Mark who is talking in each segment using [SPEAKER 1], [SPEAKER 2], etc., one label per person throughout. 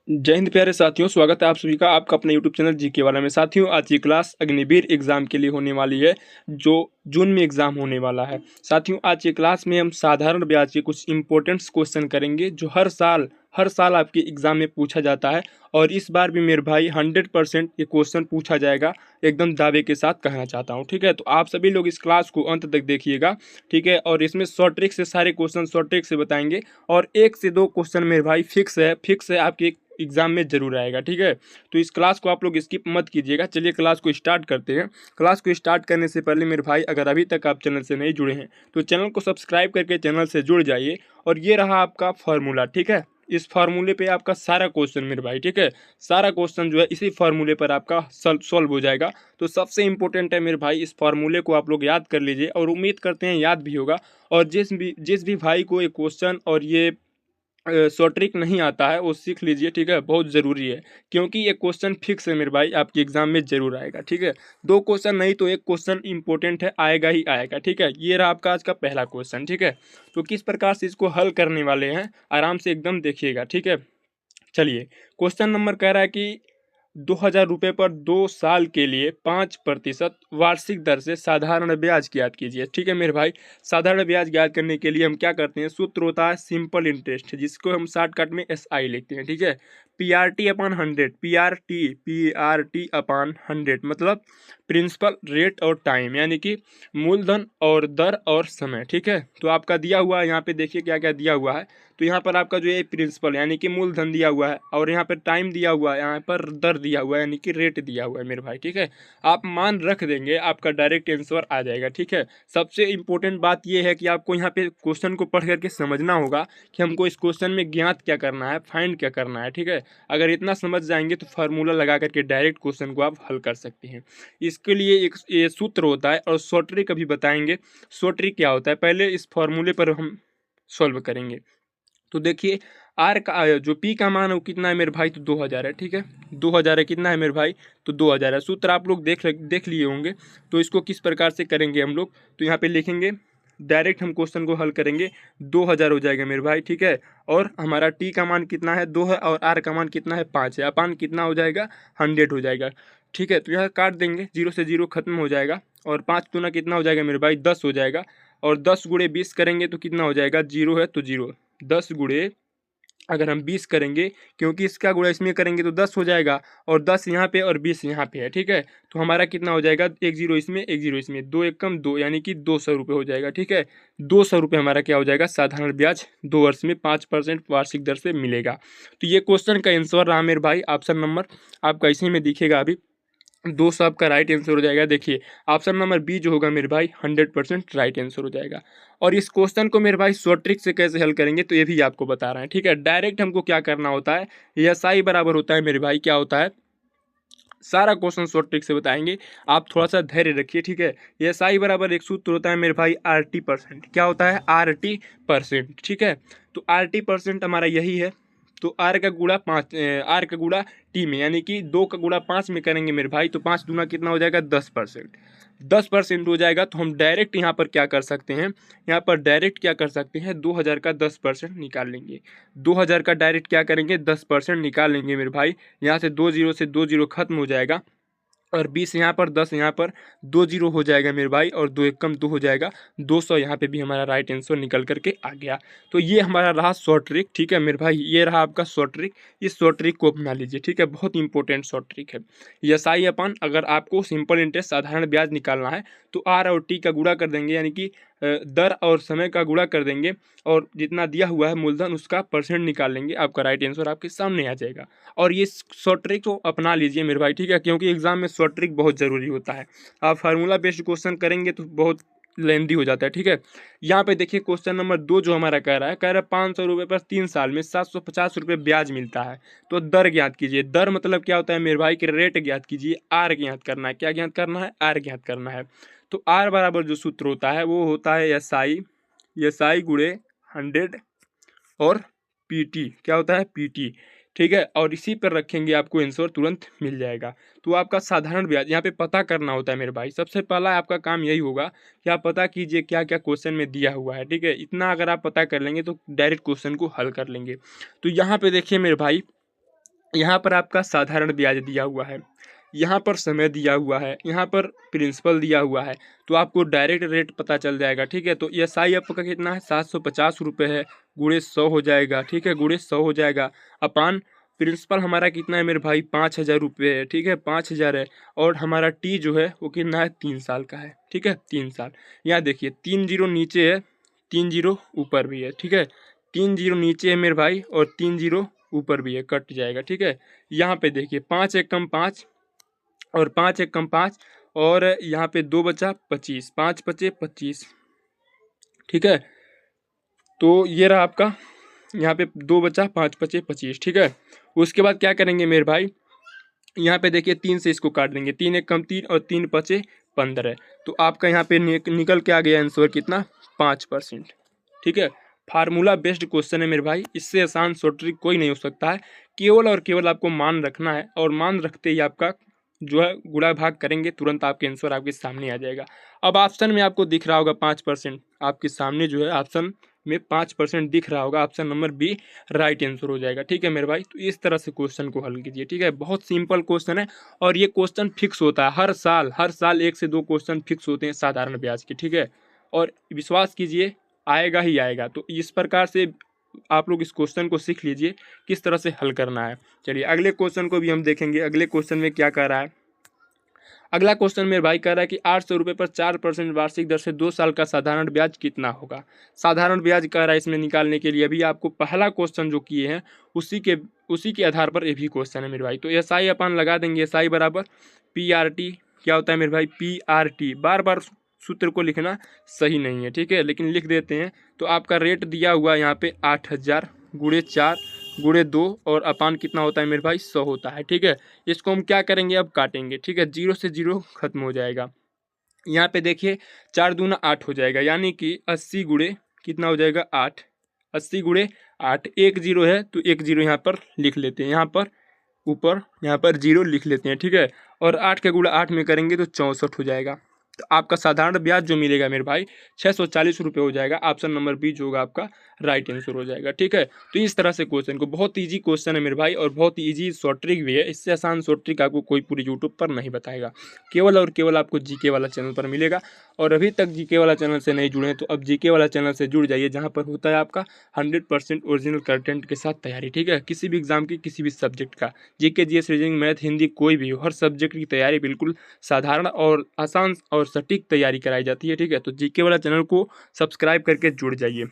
[SPEAKER 1] जय हिंद प्यारे साथियों, स्वागत है आप सभी का आपका अपने यूट्यूब चैनल जीके वाला में। साथियों, आज की क्लास अग्निवीर एग्जाम के लिए होने वाली है, जो जून में एग्जाम होने वाला है। साथियों, आज की क्लास में हम साधारण ब्याज के कुछ इंपॉर्टेंट क्वेश्चन करेंगे, जो हर साल आपके एग्जाम में पूछा जाता है। और इस बार भी मेरे भाई 100% ये क्वेश्चन पूछा जाएगा, एकदम दावे के साथ कहना चाहता हूँ। ठीक है, तो आप सभी लोग इस क्लास को अंत तक देखिएगा। ठीक है, और इसमें शॉर्ट ट्रिक से सारे क्वेश्चन शॉर्ट ट्रिक से बताएंगे, और 1 से 2 क्वेश्चन मेरे भाई फिक्स है आपके एग्जाम में जरूर आएगा। ठीक है, तो इस क्लास को आप लोग स्किप मत कीजिएगा। चलिए क्लास को स्टार्ट करते हैं। क्लास को स्टार्ट करने से पहले मेरे भाई, अगर अभी तक आप चैनल से नहीं जुड़े हैं तो चैनल को सब्सक्राइब करके चैनल से जुड़ जाइए। और ये रहा आपका फार्मूला। ठीक है, इस फार्मूले पे आपका सारा क्वेश्चन मेरे भाई, ठीक है, सारा क्वेश्चन जो है इसी फार्मूले पर आपका सॉल्व हो जाएगा। तो सबसे इंपॉर्टेंट है मेरे भाई, इस फार्मूले को आप लोग याद कर लीजिए, और उम्मीद करते हैं याद भी होगा। और जिस भी भाई को ये क्वेश्चन और ये शॉर्ट ट्रिक नहीं आता है वो सीख लीजिए। ठीक है, बहुत ज़रूरी है, क्योंकि ये क्वेश्चन फिक्स है मेरे भाई, आपके एग्जाम में जरूर आएगा। ठीक है, 2 क्वेश्चन नहीं तो 1 क्वेश्चन इंपॉर्टेंट है, आएगा ही आएगा। ठीक है, ये रहा आपका आज का पहला क्वेश्चन। ठीक है, तो किस प्रकार से इसको हल करने वाले हैं, आराम से एकदम देखिएगा। ठीक है, चलिए, क्वेश्चन नंबर कह रहा है कि 2,000 रुपये पर 2 साल के लिए 5% वार्षिक दर से साधारण ब्याज ज्ञात कीजिए। ठीक है मेरे भाई, साधारण ब्याज ज्ञात करने के लिए हम क्या करते हैं, सूत्र होता है सिंपल इंटरेस्ट, जिसको हम शॉर्टकट में SI लिखते हैं। ठीक है, PRT/100, PRT/100 मतलब प्रिंसिपल, रेट और टाइम, यानी कि मूलधन और दर और समय। ठीक है, तो आपका दिया हुआ है यहाँ पे, देखिए क्या क्या दिया हुआ है। तो यहाँ पर आपका जो है प्रिंसिपल यानी कि मूलधन दिया हुआ है, और यहाँ पर टाइम दिया हुआ है, यहाँ पर दर दिया हुआ है यानी कि रेट दिया हुआ है मेरे भाई। ठीक है, आप मान रख देंगे, आपका डायरेक्ट आंसर आ जाएगा। ठीक है, सबसे इंपॉर्टेंट बात यह है कि आपको यहाँ पे क्वेश्चन को पढ़ करके समझना होगा कि हमको इस क्वेश्चन में ज्ञात क्या करना है, फाइंड क्या करना है। ठीक है, अगर इतना समझ जाएंगे तो फार्मूला लगा करके डायरेक्ट क्वेश्चन को आप हल कर सकते हैं। इसके लिए एक ये सूत्र होता है, और शॉर्ट ट्रिक अभी बताएंगे। शॉर्ट ट्रिक क्या होता है, पहले इस फार्मूले पर हम सॉल्व करेंगे। तो देखिए, आर का जो पी का मान है वो कितना है मेरे भाई, तो 2,000 है। ठीक है, 2,000 है, कितना है मेरे भाई, तो 2,000 है। सूत्र आप लोग देख लिए होंगे। तो इसको किस प्रकार से करेंगे हम लोग, तो यहाँ पे लिखेंगे, डायरेक्ट हम क्वेश्चन को हल करेंगे। 2,000 हो जाएगा मेरे भाई। ठीक है, और हमारा टी का मान कितना है, 2 है, और आर का मान कितना है, 5 है। अपान कितना हो जाएगा, 100 हो जाएगा। ठीक है, तो यहाँ काट देंगे, 0 से 0 खत्म हो जाएगा, और 5 गुना कितना हो जाएगा मेरे भाई, 10 हो जाएगा। और 10 गुणे 20 करेंगे तो कितना हो जाएगा, 0 है तो 0। 10 गुणे अगर हम 20 करेंगे, क्योंकि इसका गुणा इसमें करेंगे तो 10 हो जाएगा, और 10 यहाँ पे और 20 यहाँ पे है। ठीक है, तो हमारा कितना हो जाएगा, 1 0 इसमें, 1 0 इसमें, 2 1 कम 2, यानी कि 200 रुपये हो जाएगा। ठीक है, 200 रुपये हमारा क्या हो जाएगा, साधारण ब्याज 2 वर्ष में 5% वार्षिक दर से मिलेगा। तो ये क्वेश्चन का आंसर रहा मेरे भाई, ऑप्शन नंबर आपका इसी में दिखेगा अभी। 200 आपका राइट आंसर हो जाएगा। देखिए, ऑप्शन नंबर बी जो होगा मेरे भाई, 100% राइट आंसर हो जाएगा। और इस क्वेश्चन को मेरे भाई शॉर्ट ट्रिक से कैसे हल करेंगे, तो ये भी आपको बता रहे हैं। ठीक है, डायरेक्ट हमको क्या करना होता है, SI बराबर होता है मेरे भाई, क्या होता है, सारा क्वेश्चन शॉर्ट ट्रिक से बताएंगे, आप थोड़ा सा धैर्य रखिए। ठीक है, SI बराबर एक सूत्र होता है मेरे भाई, RT%। क्या होता है, RT%। ठीक है, तो RT% हमारा यही है। तो आर का गुणा 5, आर का गुणा टी में, यानी कि 2 का गुणा 5 में करेंगे मेरे भाई, तो 5 दूना कितना हो जाएगा, 10%। 10% हो जाएगा, तो हम डायरेक्ट यहाँ पर क्या कर सकते हैं, यहाँ पर डायरेक्ट क्या कर सकते हैं, 2,000 का 10% निकाल लेंगे। 2,000 का डायरेक्ट क्या करेंगे, 10% निकाल लेंगे मेरे भाई। यहाँ से 2 0 से 2 0 खत्म हो जाएगा, और 20 यहाँ पर, 10 यहाँ पर, 2 0 हो जाएगा मेरे भाई, और 2 1 कम 2 हो जाएगा, 200 यहाँ पे भी हमारा राइट आंसर निकल करके आ गया। तो ये हमारा रहा शॉर्ट ट्रिक। ठीक है मेरे भाई, ये रहा आपका शॉर्ट ट्रिक। इस शॉर्ट ट्रिक को अपना लीजिए। ठीक है, बहुत इंपॉर्टेंट शॉर्ट ट्रिक है। SI अपन, अगर आपको सिंपल इंटरेस्ट साधारण ब्याज निकालना है तो आर और टी का गुणा कर देंगे, यानी कि दर और समय का गुणा कर देंगे, और जितना दिया हुआ है मूलधन उसका परसेंट निकाल लेंगे, आपका राइट आंसर आपके सामने आ जाएगा। और ये शॉर्ट ट्रिक को अपना लीजिए मेरे भाई। ठीक है, क्योंकि एग्जाम में शॉर्ट ट्रिक बहुत ज़रूरी होता है। आप फार्मूला बेस्ड क्वेश्चन करेंगे तो बहुत लेंदी हो जाता है। ठीक है, यहाँ पे देखिए क्वेश्चन नंबर 2 जो हमारा कह रहा है 500 रुपये पर 3 साल में 750 रुपये ब्याज मिलता है, तो दर ज्ञात कीजिए। दर मतलब क्या होता है मेरे भाई, कि रेट ज्ञात कीजिए। आर ज्ञात करना है, क्या ज्ञात करना है, आर ज्ञात करना है। तो आर बराबर जो सूत्र होता है वो होता है SI गुणे 100 और PT, क्या होता है, PT। ठीक है, और इसी पर रखेंगे, आपको आंसर तुरंत मिल जाएगा। तो आपका साधारण ब्याज यहाँ पे पता करना होता है मेरे भाई। सबसे पहला आपका काम यही होगा कि आप पता कीजिए क्या क्या क्वेश्चन में दिया हुआ है। ठीक है, इतना अगर आप पता कर लेंगे तो डायरेक्ट क्वेश्चन को हल कर लेंगे। तो यहाँ पे देखिए मेरे भाई, यहाँ पर आपका साधारण ब्याज दिया हुआ है, यहाँ पर समय दिया हुआ है, यहाँ पर प्रिंसिपल दिया हुआ है, तो आपको डायरेक्ट रेट पता चल जाएगा। ठीक है, तो एसआई आपका कितना है, 750 रुपये है, गुणे 100 हो जाएगा। ठीक है, गुणे 100 हो जाएगा। अपान प्रिंसिपल हमारा कितना है मेरे भाई, 5000 रुपये है। ठीक है, 5000 है। और हमारा टी जो है वो कितना है, 3 साल का है। ठीक है, 3 साल। यहाँ देखिए 3 जीरो नीचे है, 3 जीरो ऊपर भी है। ठीक है, 3 जीरो नीचे है मेरे भाई और 3 जीरो ऊपर भी है, कट जाएगा। ठीक है, यहाँ पे देखिए 5 एक कम 5 और 5 एक कम 5 और यहाँ पे 2 बचा 25, 5 पचे 25। ठीक है, तो ये रहा आपका, यहाँ पे 2 बचा 5 पचे 25। ठीक है, उसके बाद क्या करेंगे मेरे भाई, यहाँ पे देखिए 3 से इसको काट देंगे, 3 एक कम 3 और 3 पचे 15। तो आपका यहाँ पे निकल के आ गया आंसर कितना, 5%। ठीक है, फार्मूला बेस्ड क्वेश्चन है मेरे भाई, इससे आसान शॉर्ट ट्रिक कोई नहीं हो सकता है। केवल और केवल आपको मान रखना है और मान रखते ही आपका जो है गुणा भाग करेंगे, तुरंत आपके आंसर आपके सामने आ जाएगा। अब ऑप्शन में आपको दिख रहा होगा 5%, आपके सामने जो है ऑप्शन में 5% दिख रहा होगा, option number B right answer हो जाएगा। ठीक है मेरे भाई, तो इस तरह से क्वेश्चन को हल कीजिए। ठीक है, बहुत सिंपल क्वेश्चन है और ये क्वेश्चन फिक्स होता है हर साल 1 से 2 क्वेश्चन फिक्स होते हैं साधारण ब्याज के। ठीक है, और विश्वास कीजिए आएगा ही आएगा। तो इस प्रकार से आप लोग इस क्वेश्चन को सीख लीजिए किस तरह से हल करना है। चलिए अगले क्वेश्चन को भी हम देखेंगे। अगले क्वेश्चन में क्या कह रहा है, अगला क्वेश्चन मेरे भाई कह रहा है कि 800 रुपये पर 4% वार्षिक दर से 2 साल का साधारण ब्याज कितना होगा। साधारण ब्याज कह रहा है इसमें निकालने के लिए। अभी आपको पहला क्वेश्चन जो किए हैं उसी के आधार पर ये भी क्वेश्चन है मेरे भाई। तो एस आई अपन लगा देंगे, एस आई बराबर पी आर टी। क्या होता है मेरे भाई, पी आर टी। बार बार सूत्र को लिखना सही नहीं है, ठीक है, लेकिन लिख देते हैं। तो आपका रेट दिया हुआ यहाँ पे 8000 गुणे 4 गुणे 2 और अपान कितना होता है मेरे भाई, 100 होता है। ठीक है, इसको हम क्या करेंगे, अब काटेंगे। ठीक है, 0 से 0 खत्म हो जाएगा। यहाँ पे देखिए 4 दूना 8 हो जाएगा, यानी कि 80 गुणे कितना हो जाएगा, 8। 80 गुणे 8, 1 जीरो है तो 1 जीरो यहाँ पर लिख लेते हैं, यहाँ पर ऊपर यहाँ पर 0 लिख लेते हैं। ठीक है, और 8 के गुणा 8 में करेंगे तो 64 हो जाएगा। तो आपका साधारण ब्याज जो मिलेगा मेरे भाई 640 रुपये हो जाएगा। ऑप्शन नंबर बी जो होगा आपका राइट आंसर हो जाएगा। ठीक है, तो इस तरह से क्वेश्चन को, बहुत ईजी क्वेश्चन है मेरे भाई और बहुत ईजी शॉर्ट ट्रिक भी है। इससे आसान शॉर्ट ट्रिक आपको कोई पूरी यूट्यूब पर नहीं बताएगा, केवल और केवल आपको जीके वाला चैनल पर मिलेगा। और अभी तक जीके वाला चैनल से नहीं जुड़े हैं तो अब जीके वाला चैनल से जुड़ जाइए, जहाँ पर होता है आपका 100% ओरिजिनल कंटेंट के साथ तैयारी। ठीक है, किसी भी एग्जाम की, किसी भी सब्जेक्ट का, GK GS reasoning math Hindi कोई भी हो, हर सब्जेक्ट की तैयारी बिल्कुल साधारण और आसान और सटीक तैयारी कराई जाती है। ठीक है, तो जीके वाला चैनल को सब्सक्राइब करके जुड़ जाइए।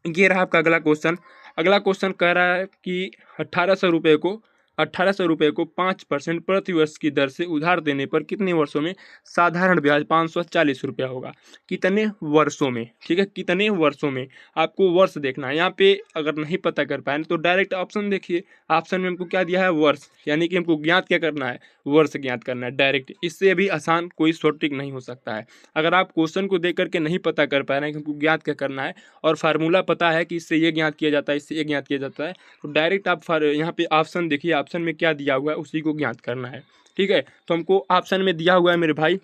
[SPEAKER 1] ये रहा आपका अगला क्वेश्चन। अगला क्वेश्चन कह रहा है कि 1800 रुपये को 5% प्रति वर्ष की दर से उधार देने पर कितने वर्षों में साधारण ब्याज 540 रुपया होगा। कितने वर्षों में, ठीक है, कितने वर्षों में, आपको वर्ष देखना है। यहाँ पे अगर नहीं पता कर पाए तो डायरेक्ट ऑप्शन देखिए, ऑप्शन में हमको क्या दिया है, वर्ष, यानी कि हमको ज्ञात क्या करना है, वर्ष ज्ञात करना है डायरेक्ट। इससे भी आसान कोई शॉर्ट ट्रिक नहीं हो सकता है। अगर आप क्वेश्चन को देख करके नहीं पता कर पा रहे हैं कि हमको ज्ञात क्या करना है और फार्मूला पता है कि इससे ये ज्ञात किया जाता है, इससे ये ज्ञात किया जाता है, तो डायरेक्ट आप यहाँ पे ऑप्शन देखिए, ऑप्शन में क्या दिया हुआ है उसी को ज्ञात करना है। ठीक है, तो हमको ऑप्शन में दिया हुआ है मेरे भाई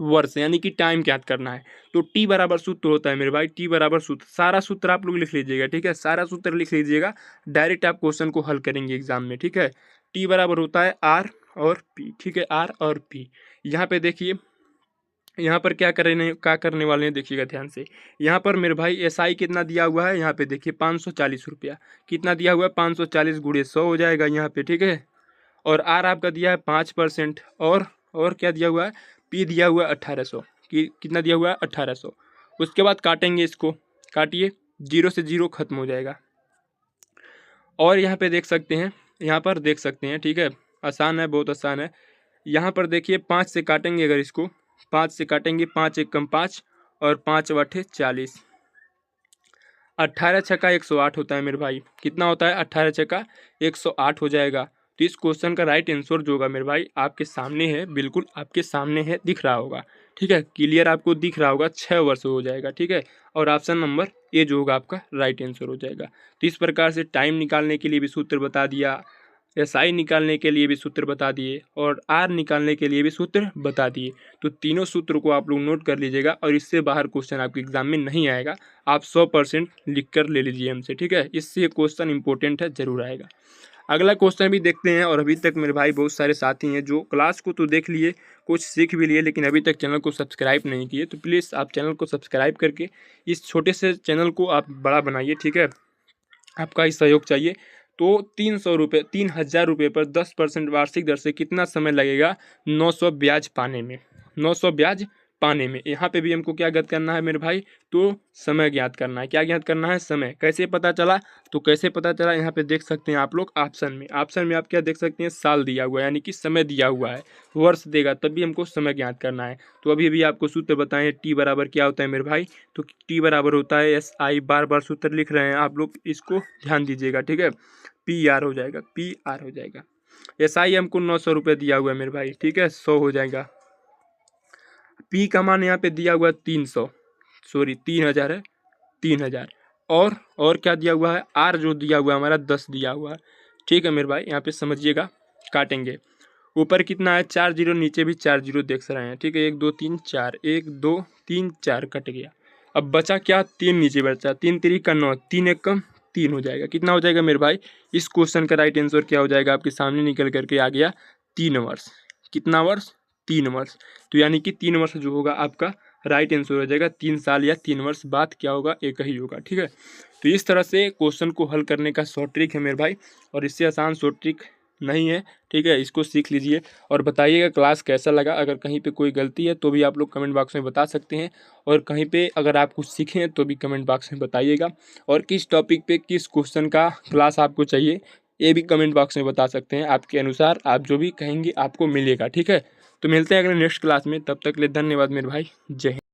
[SPEAKER 1] वर्ष, यानी कि टाइम ज्ञात करना है। तो टी बराबर सूत्र होता है मेरे भाई, टी बराबर सूत्र, सारा सूत्र आप लोग लिख लीजिएगा। ठीक है, सारा सूत्र लिख लीजिएगा, डायरेक्ट आप क्वेश्चन को हल करेंगे एग्जाम में। ठीक है, टी बराबर होता है आर और पी। ठीक है, आर और पी। यहाँ पे देखिए, यहाँ पर क्या करने वाले हैं, देखिएगा ध्यान से। यहाँ पर मेरे भाई एसआई कितना दिया हुआ है, यहाँ पे देखिए 540 रुपया कितना दिया हुआ है, 540 गुणे 100 हो जाएगा यहाँ पे। ठीक है, और आर आपका दिया है 5%, और क्या दिया हुआ है, पी दिया हुआ है 1800, कितना दिया हुआ है 1800। उसके बाद काटेंगे, इसको काटिए, 0 से 0 खत्म हो जाएगा। और यहाँ पे देख सकते हैं, यहाँ पर देख सकते हैं, ठीक है, आसान है, बहुत आसान है। यहाँ पर देखिए 5 से काटेंगे, अगर इसको 5 से काटेंगे, 5 एक कम 5 और 5 बटे 40, 18 छक्का 108 होता है मेरे भाई। कितना होता है, 18 छक्का 108 हो जाएगा। तो इस क्वेश्चन का राइट आंसर जो होगा मेरे भाई आपके सामने है, बिल्कुल आपके सामने है, दिख रहा होगा। ठीक है, क्लियर आपको दिख रहा होगा, 6 वर्ष हो जाएगा। ठीक है, और ऑप्शन नंबर ए जो होगा आपका राइट आंसर हो जाएगा। तो इस प्रकार से टाइम निकालने के लिए भी सूत्र बता दिया, एसआई निकालने के लिए भी सूत्र बता दिए और आर निकालने के लिए भी सूत्र बता दिए। तो तीनों सूत्र को आप लोग नोट कर लीजिएगा और इससे बाहर क्वेश्चन आपके एग्जाम में नहीं आएगा। आप 100% लिख कर ले लीजिए हमसे। ठीक है, इससे क्वेश्चन इंपॉर्टेंट है, जरूर आएगा। अगला क्वेश्चन भी देखते हैं। और अभी तक मेरे भाई बहुत सारे साथी हैं जो क्लास को तो देख लिए, कुछ सीख भी लिए, लेकिन अभी तक चैनल को सब्सक्राइब नहीं किए। तो प्लीज़ आप चैनल को सब्सक्राइब करके इस छोटे से चैनल को आप बड़ा बनाइए, ठीक है। आपका ही सहयोग चाहिए। तो 300 रुपये 3000 रुपये पर 10% वार्षिक दर से कितना समय लगेगा 900 ब्याज पाने में, 900 ब्याज पाने में। यहाँ पे भी हमको क्या ज्ञात करना है मेरे भाई, तो समय ज्ञात करना है। क्या ज्ञात करना है, समय। कैसे पता चला, तो कैसे पता चला, यहाँ पे देख सकते हैं आप लोग ऑप्शन में। ऑप्शन में आप क्या देख सकते हैं, साल दिया हुआ है, यानी कि समय दिया हुआ है, वर्ष देगा तब भी हमको समय ज्ञात करना है। तो अभी भी आपको सूत्र बताएं, टी बराबर क्या होता है मेरे भाई, तो टी बराबर होता है SI। बार बार सूत्र लिख रहे हैं आप लोग, इसको ध्यान दीजिएगा, ठीक है। PR हो जाएगा, PR हो जाएगा। SI हमको 900 रुपये दिया हुआ है मेरे भाई, ठीक है, 100 हो जाएगा। P का मान यहाँ पे दिया हुआ है 300, सॉरी 3000 है, 3000। और क्या दिया हुआ है, R जो दिया हुआ है हमारा 10 दिया हुआ है, ठीक है मेरे भाई। यहाँ पे समझिएगा, काटेंगे। ऊपर कितना है 4 जीरो, नीचे भी 4 जीरो देख रहे हैं, ठीक है। 1 2 3 4, 1 2 3 4 कट गया। अब बचा क्या, 3 नीचे बचा, 3 3 का 9, 3 1 कम 3 हो जाएगा। कितना हो जाएगा मेरे भाई, इस क्वेश्चन का राइट आंसर क्या हो जाएगा, आपके सामने निकल करके आ गया 3 वर्ष। कितना वर्ष, 3 वर्ष। तो यानी कि 3 वर्ष जो होगा आपका राइट आंसर हो जाएगा। 3 साल या 3 वर्ष बाद क्या होगा, एक ही होगा, ठीक है। तो इस तरह से क्वेश्चन को हल करने का शॉर्ट ट्रिक है मेरे भाई, और इससे आसान शॉर्ट ट्रिक नहीं है, ठीक है। इसको सीख लीजिए और बताइएगा क्लास कैसा लगा। अगर कहीं पे कोई गलती है तो भी आप लोग कमेंट बॉक्स में बता सकते हैं, और कहीं पे अगर आप कुछ सीखे हैं तो भी कमेंट बॉक्स में बताइएगा। और किस टॉपिक पे किस क्वेश्चन का क्लास आपको चाहिए ये भी कमेंट बॉक्स में बता सकते हैं। आपके अनुसार आप जो भी कहेंगे आपको मिलेगा, ठीक है। तो मिलते हैं अगले नेक्स्ट क्लास में, तब तक के लिए धन्यवाद मेरे भाई, जय हिंद।